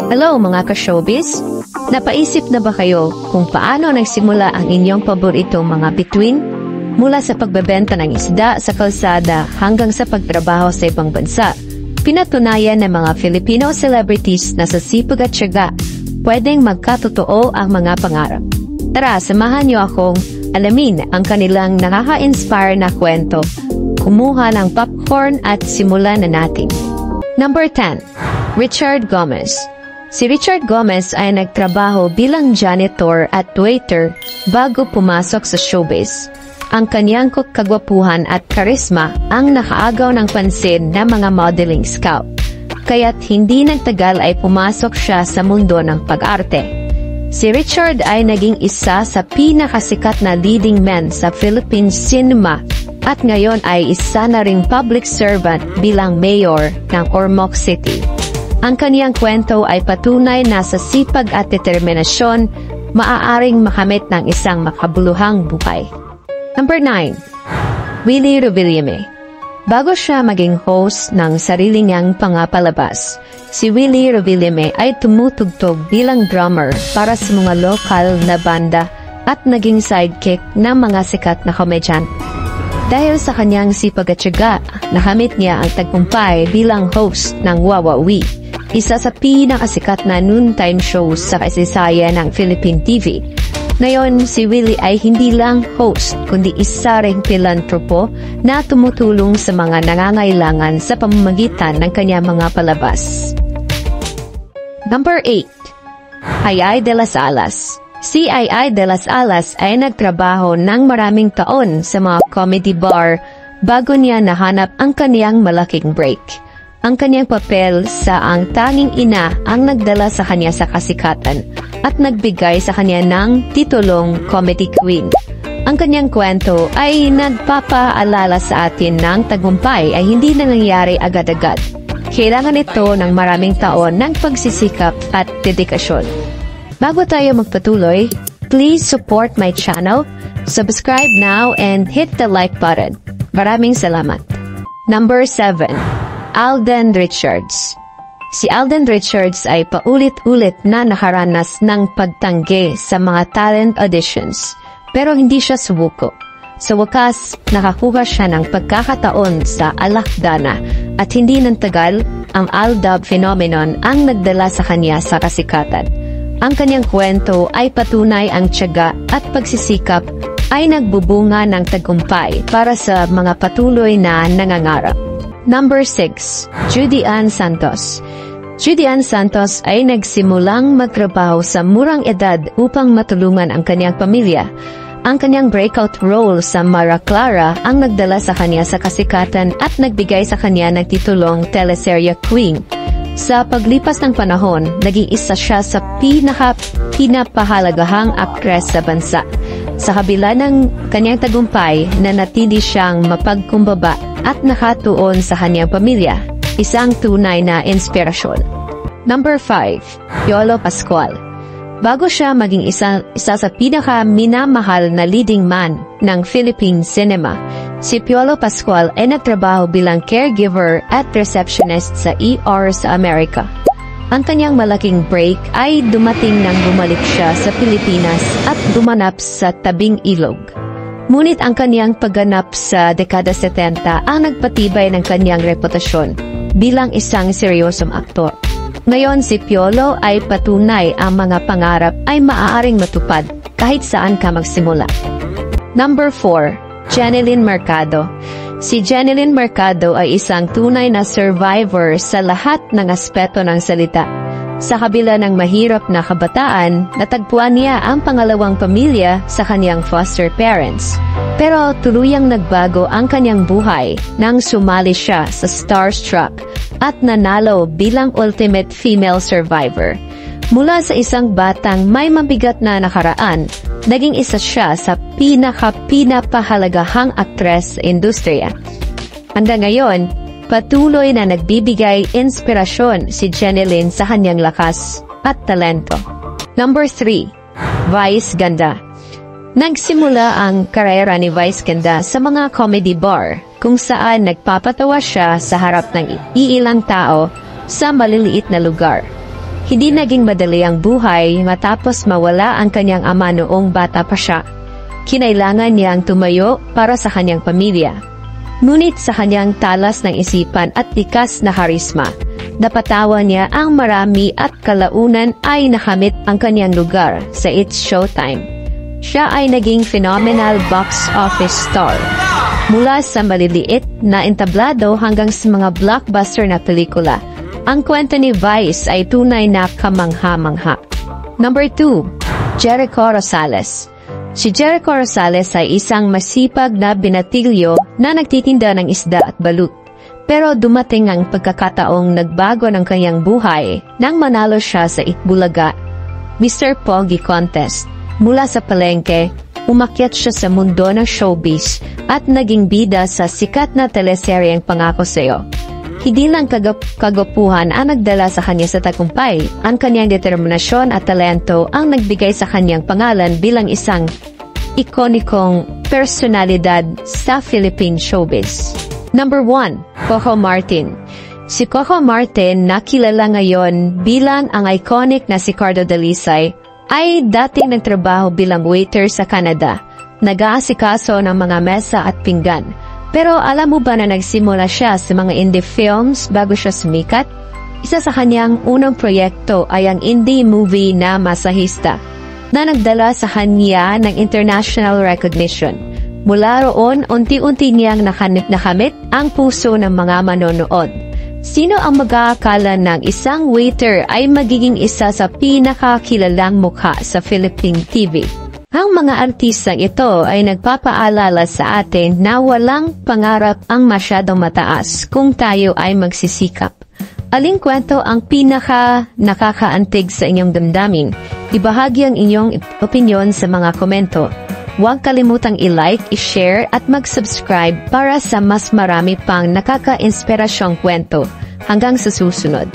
Hello mga ka-showbiz! Napaisip na ba kayo kung paano nagsimula ang inyong paboritong mga bituin? Mula sa pagbebenta ng isda sa kalsada hanggang sa pagtrabaho sa ibang bansa, pinatunayan ng mga Filipino celebrities na sa sipag at tiyaga, pwedeng magkatotoo ang mga pangarap. Tara, samahan niyo akong alamin ang kanilang nakaka-inspire na kwento. Kumuha ng popcorn at simulan na natin. Number 10. Richard Gomez. Si Richard Gomez ay nagtrabaho bilang janitor at waiter bago pumasok sa showbiz. Ang kanyang kagwapuhan at karisma ang nakaagaw ng pansin ng mga modeling scout. Kaya't hindi nagtagal ay pumasok siya sa mundo ng pag-arte. Si Richard ay naging isa sa pinakasikat na leading men sa Philippine cinema at ngayon ay isa na ring public servant bilang mayor ng Ormoc City. Ang kaniyang kwento ay patunay na sa sipag at determinasyon maaaring makamit ng isang makabuluhang buhay. Number 9. Willie Revillame. Bago siya maging host ng sarili niyang pangapalabas, si Willie Revillame ay tumutugtog bilang drummer para sa mga lokal na banda at naging sidekick ng mga sikat na komedyan. Dahil sa kanyang sipag at tiyaga, nakamit niya ang tagumpay bilang host ng Wawawi, isa sa pinakasikat na noontime shows sa kasaysayan ng Philippine TV. Ngayon, si Willie ay hindi lang host, kundi isa ring pilantropo na tumutulong sa mga nangangailangan sa pamamagitan ng kanyang mga palabas. Number 8. Ai de las Alas. Si Ai de las Alas ay nagtrabaho ng maraming taon sa mga comedy bar bago niya nahanap ang kaniyang malaking break. Ang kaniyang papel sa Ang Tanging Ina ang nagdala sa kanya sa kasikatan at nagbigay sa kanya ng titulong Comedy Queen. Ang kaniyang kwento ay nagpapaalala sa atin ng tagumpay ay hindi nangyayari agad-agad. Kailangan ito ng maraming taon ng pagsisikap at dedikasyon. Bago tayo magpatuloy, please support my channel, subscribe now and hit the like button. Maraming salamat. Number 7. Alden Richards. Si Alden Richards ay paulit-ulit na nakaranas ng pagtanggi sa mga talent auditions, pero hindi siya sumuko. Sa wakas, nakakuha siya ng pagkakataon sa Alakdana at hindi nang tagal, ang Aldab phenomenon ang nagdala sa kanya sa kasikatan. Ang kanyang kwento ay patunay ang tiyaga at pagsisikap ay nagbubunga ng tagumpay para sa mga patuloy na nangangarap. Number 6. Judy Ann Santos. Judy Ann Santos ay nagsimulang magtrabaho sa murang edad upang matulungan ang kanyang pamilya. Ang kanyang breakout role sa Mara Clara ang nagdala sa kanya sa kasikatan at nagbigay sa kanya ng titulong teleserye Queen. Sa paglipas ng panahon, naging isa siya sa pinapahalagahang aktres sa bansa. Sa kabila ng kanyang tagumpay, nanatili siyang mapagkumbaba at nakatuon sa kanyang pamilya, isang tunay na inspirasyon. Number 5. Piolo Pascual. Bago siya maging isa sa pinaka-minamahal na leading man ng Philippine cinema, si Piolo Pascual ay nagtrabaho bilang caregiver at receptionist sa ER sa Amerika. Ang kanyang malaking break ay dumating nang bumalik siya sa Pilipinas at gumanap sa Tabing Ilog. Ngunit ang kanyang pagganap sa dekada 70 ang nagpatibay ng kanyang reputasyon bilang isang seryosong aktor. Ngayon si Piolo ay patunay ang mga pangarap ay maaaring matupad kahit saan ka magsimula. Number 4. Jeneline Mercado. Si Jeneline Mercado ay isang tunay na survivor sa lahat ng aspeto ng salita. Sa kabila ng mahirap na kabataan, natagpuan niya ang pangalawang pamilya sa kanyang foster parents. Pero tuluyang nagbago ang kanyang buhay nang sumali siya sa Starstruck at nanalo bilang ultimate female survivor. Mula sa isang batang may mabigat na nakaraan, naging isa siya sa pinapahalagahang aktres sa industriya. Hanggang ngayon, patuloy na nagbibigay inspirasyon si Jeneline sa kanyang lakas at talento. Number 3. Vice Ganda. Nagsimula ang karera ni Vice Ganda sa mga comedy bar kung saan nagpapatawa siya sa harap ng iilang tao sa maliliit na lugar. Hindi naging madali ang buhay matapos mawala ang kanyang ama noong bata pa siya. Kinailangan niyang tumayo para sa kanyang pamilya. Ngunit sa kanyang talas ng isipan at likas na harisma, napatawa niya ang marami at kalaunan ay nakamit ang kanyang lugar sa It's Showtime. Siya ay naging phenomenal box office star. Mula sa maliliit na entablado hanggang sa mga blockbuster na pelikula, ang kwento ni Vice ay tunay na kamangha-mangha. Number 2, Jericho Rosales. Si Jericho Rosales ay isang masipag na binatilyo na nagtitinda ng isda at balut. Pero dumating ang pagkakataong nagbago ng kanyang buhay nang manalo siya sa Itbulaga Mr. Pogi Contest. Mula sa palengke, umakyat siya sa mundo ng showbiz at naging bida sa sikat na teleseryeng Pangako Sa'yo. Hindi lang kagapuhan ang nagdala sa kanya sa tagumpay, ang kanyang determinasyon at talento ang nagbigay sa kanyang pangalan bilang isang ikonikong personalidad sa Philippine showbiz. Number 1, Coco Martin. Si Coco Martin na kilala ngayon bilang ang iconic na si Cardo Dalisay ay dating nagtrabaho bilang waiter sa Canada, nag-aasikaso ng mga mesa at pinggan. Pero alam mo ba na nagsimula siya sa mga indie films bago siya sumikat? Isa sa kanyang unang proyekto ay ang indie movie na Masahista, na nagdala sa kanya ng international recognition. Mula roon, unti-unti niyang nakamit ang puso ng mga manonood. Sino ang mag-aakala ng isang waiter ay magiging isa sa pinakakilalang mukha sa Philippine TV? Ang mga artistang ito ay nagpapaalala sa atin na walang pangarap ang masyadong mataas kung tayo ay magsisikap. Aling kwento ang pinaka nakakaantig sa inyong damdamin? Ibahagi ang inyong opinion sa mga komento. Huwag kalimutang i-like, i-share at mag-subscribe para sa mas marami pang nakaka-inspirasyong kwento. Hanggang sa susunod.